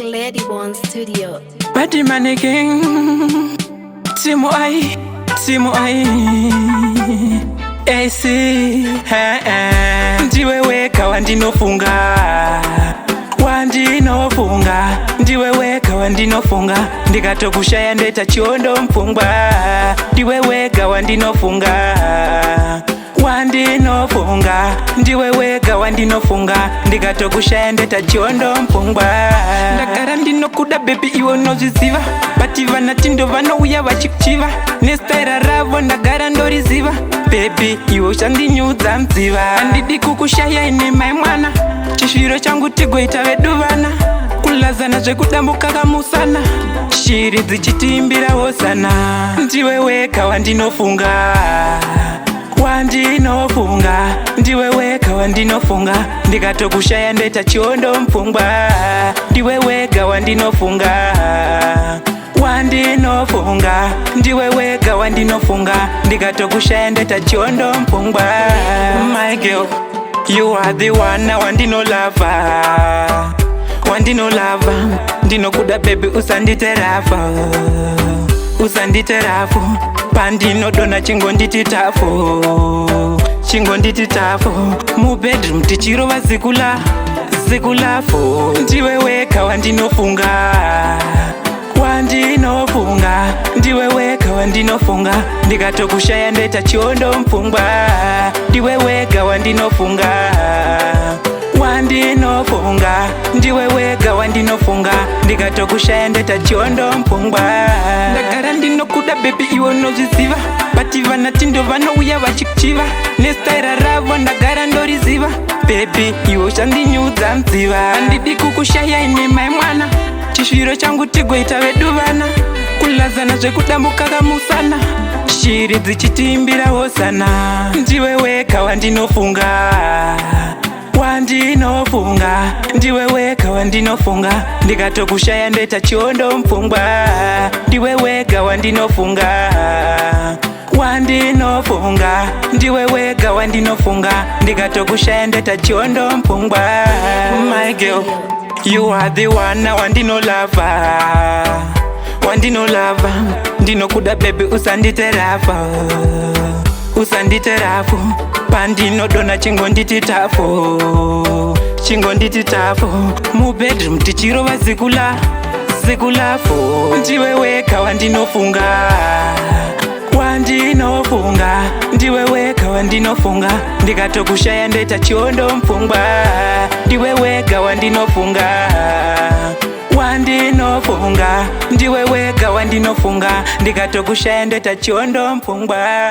Lady One Studio. Body mannequin, Timo ai, AC, ndiwe weka wandinofunga, ndiwe weka wandinofunga, ndikatokushaya ndeta chiondo mpfungwa, ndiwe weka wandinofunga, ndiwe wega wandinofunga, ndikatokushaya ndeta chiondo mpfungwa. Ndagara ndinokuda baby iwe unozviziva, bati vanati ndo vanouya vachikuchiva, nestaira ravo ndagara ndoriziva, baby iwe uchandinyudza mudziva. Handidi kukushaya ine mai mwana, chisviro changu tigoita veduvana, kulazana zvekudambuka kamusana, shiri dzichitiimbira hosana. Ndiwe wega wandinofunga, ndiwe wega wandinofunga, ndikatokushaya ndeta chiondo mpfungwa, ndiwe wega wandinofunga, ndiwe wega wandinofunga, ndikatokushaya ndeta chiondo mpfungwa. My girl, you are the one wandinolava, ndinokuda baby usanditerafa, pandinodona chingonditi tafo, mubedroom tichirova zikulafo. Ndiwe wega wandinofunga, ndiwe wega wandinofunga, ndikatokushaya ndeta chiondo mpfungwa, ndiwe wega wandinofunga, ndiwe wega wandinofunga, ndikatokushaya ndeta chiondo mpfungwa. Ndagara ndinokuda baby iwe unozviziva, bati vanati ndo vanouya vachikuchiva, nestaira ravo ndagara ndoriziva, baby iwe uchandinyudza mudziva. Handidi kukushaya ine mai mwana, chisviro changu tigoita veduvana, kulazana zvekudambuka kamusana, shiri dzichitiimbira hosana. Ndiwe wega wandinofunga, ndiwe wega wandinofunga, ndikatokushaya ndeta chiondo mpfungwa, ndiwe wega wandinofunga, ndiwe wega wandinofunga, ndikatokushaya ndeta chiondo mpfungwa. My girl, you are the one wandinolava, ndinokuda baby usanditerafa, pandinodona chingonditi tafo, mubedroom tichirova zikulafo. Ndiwe wega wandinofunga, ndiwe wega wandinofunga, ndikatokushaya ndeta chiondo mpfungwa, ndiwe wega wandinofunga, ndiwe wega wandinofunga, ndikatokushaya ndeta chiondo mpfungwa.